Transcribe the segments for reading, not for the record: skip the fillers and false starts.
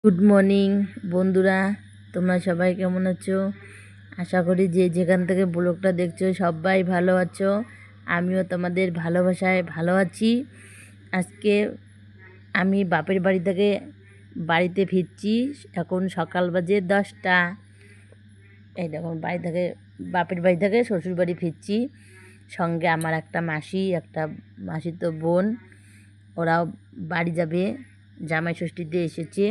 Good morning বন্ধুরা, তোমরা সবাই কেমন আছো? আশা করি যে যেখান থেকে ব্লগটা দেখছো সবাই ভালো আছো। আমিও তোমাদের ভালোবাসায় ভালো আছি। আজকে আমি বাপের বাড়ি থেকে বাড়িতে ফিরছি। এখন সকাল বাজে 10টা। এই দেখুন বাপের বাড়ি থেকে শ্বশুর বাড়ি ফিরছি। সঙ্গে আমার একটা মাসি তো বোন, ওরাও বাড়ি যাবে। জামাই ষষ্ঠীতে এসেছে।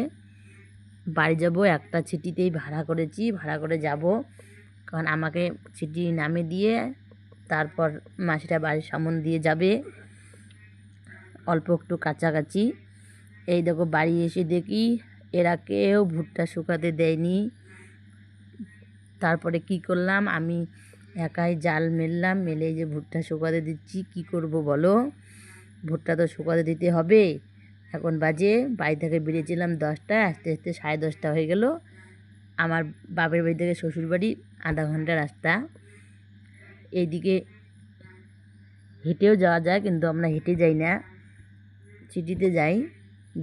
বাড়ি যাব, একটা ছিটিতেই ভাড়া করেছি, ভাড়া করে যাব। কারণ আমাকে ছিটি নামে দিয়ে তারপর মাসিরা বাড়ির সামন দিয়ে যাবে, অল্প একটু কাছাকাছি। এই দেখো বাড়ি এসে দেখি এরা কেউ ভুট্টা শুকাতে দেয়নি। তারপরে কি করলাম, আমি একাই জাল মেললাম, মেলে যে ভুট্টা শুকাতে দিচ্ছি। কি করব বলো, ভুট্টা তো শুকাতে দিতে হবে। এখন বাজে, বাড়ি থেকে বেরিয়েছিলাম 10টায়, আস্তে আস্তে 10:30 হয়ে গেল। আমার বাপের বাড়ি থেকে শ্বশুর বাড়ি আধা ঘন্টা রাস্তা। এইদিকে হেঁটেও যাওয়া যায়, কিন্তু আমরা হেঁটে যাই না, সিটিতে যাই।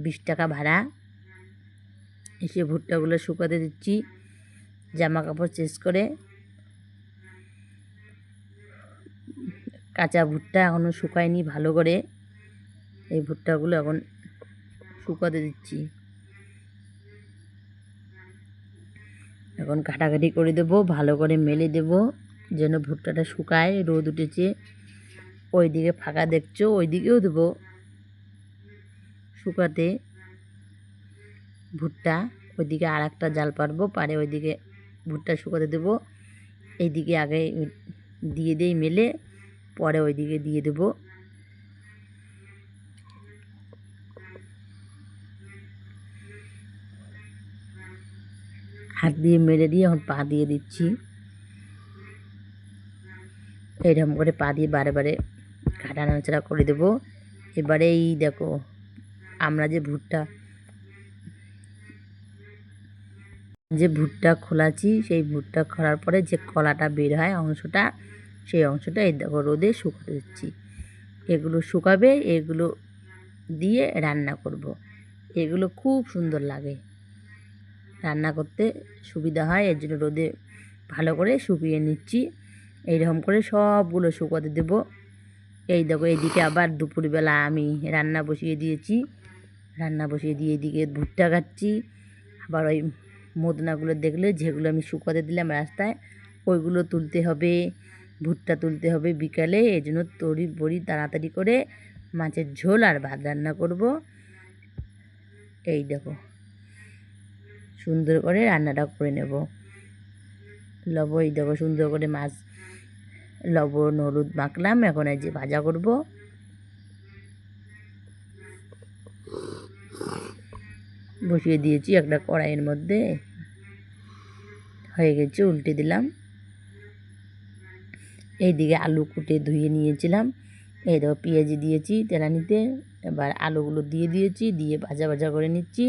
20 টাকা ভাড়া। এসে ভুট্টাগুলো শুকাতে দিচ্ছি, জামা কাপড় চেঞ্জ করে। কাঁচা ভুট্টা এখনও শুকায়নি ভালো করে। এই ভুট্টাগুলো এখন শুকাতে দিচ্ছি। এখন কাটাকাটি করে দেবো, ভালো করে মেলে দেবো যেন ভুট্টাটা শুকায়। রোদ উঠেছে, ওইদিকে ফাঁকা দেখছো, ওইদিকেও দেবো শুকাতে ভুট্টা। ওইদিকে আর একটা জাল পারবো, পারে ওইদিকে ভুট্টা শুকাতে দেবো। এইদিকে আগে দিয়ে দেই মেলে, পরে ওইদিকে দিয়ে দেবো। হাত দিয়ে মেলে দিয়ে এখন পা দিয়ে দিচ্ছি। এইরকম করে পা দিয়ে বারে বারে কাটা নাড়াচাড়া করে দেবো। এবারে এই দেখো, আমরা যে ভুট্টা খোলাছি, সেই ভুট্টা খোলার পরে যে কলাটা বের হয় অংশটা, সেই অংশটা এই দেখো রোদে শুকাতে দিচ্ছি। এগুলো শুকাবে, এগুলো দিয়ে রান্না করব। এগুলো খুব সুন্দর লাগে, রান্না করতে সুবিধা হয়, এর জন্য রোদে ভালো করে শুকিয়ে নিচ্ছি। এইরকম করে সবগুলো শুকাতে দেব। এই দেখো এইদিকে আবার দুপুরবেলা আমি রান্না বসিয়ে দিয়েছি। রান্না বসিয়ে দিয়ে এদিকে ভুট্টা কাটছি। আবার ওই মদনাগুলো দেখলে, যেগুলো আমি শুকাতে দিলাম রাস্তায়, ওইগুলো তুলতে হবে, ভুট্টা তুলতে হবে বিকালে। এই জন্য বড়ি তাড়াতাড়ি করে মাছের ঝোল আর ভাত রান্না করব। এই দেখো সুন্দর করে রান্নাটা করে নেব। এই দেখো সুন্দর করে মাছ লবণ হলুদ মাখলাম। এখন এই যে ভাজা করব। বসিয়ে দিয়েছি একটা কড়াইয়ের মধ্যে, হয়ে গেছে, উল্টে দিলাম। এইদিকে আলু কুটে ধুয়ে নিয়েছিলাম। এই দেখো পেঁয়াজি দিয়েছি তেলানিতে। এবার আলুগুলো দিয়ে দিয়েছি, দিয়ে ভাজা ভাজা করে নিচ্ছি।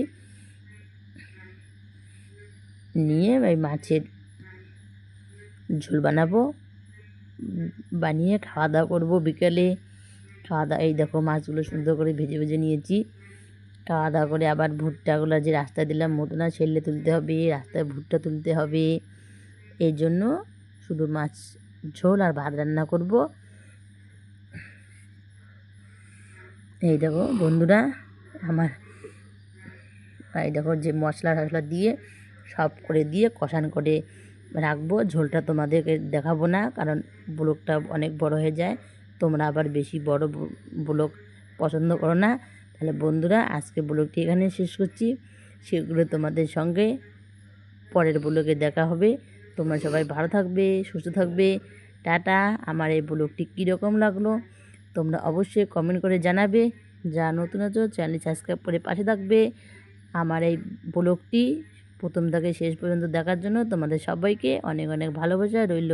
নিয়ে এই মাছের ঝোল বানাবো, বানিয়ে খাওয়া দাওয়া করবো বিকেলে। খাওয়া দাওয়া, এই দেখো মাছগুলো সুন্দর করে ভেজে ভেজে নিয়েছি। খাওয়া দাওয়া করে আবার ভুট্টাগুলো যে রাস্তায় দিলাম মতো ছেলে তুলতে হবে, রাস্তায় ভুট্টা তুলতে হবে। এই জন্য শুধু মাছ ঝোল আর ভাত রান্না করব। এই দেখো বন্ধুরা, আমার এই দেখো যে মশলা টশলা দিয়ে সব করে দিয়ে কষান করে রাখবো। ঝোলটা তোমাদেরকে দেখাবো না, কারণ ব্লগটা অনেক বড় হয়ে যায়। তোমরা আবার বেশি বড় ব্লগ পছন্দ করো না। তাহলে বন্ধুরা, আজকে ব্লগটি এখানে শেষ করছি। সেগুলো তোমাদের সঙ্গে পরের ব্লগে দেখা হবে। তোমরা সবাই ভালো থাকবে, সুস্থ থাকবে। টাটা। আমার এই ব্লগটি কীরকম লাগলো তোমরা অবশ্যই কমেন্ট করে জানাবে। যা নতুন আছো চ্যানেল সাবস্ক্রাইব করে পাশে থাকবে। আমার এই ব্লগটি প্রথম থেকে শেষ পর্যন্ত দেখার জন্য তোমাদের সবাইকে অনেক অনেক ভালোবাসা রইল।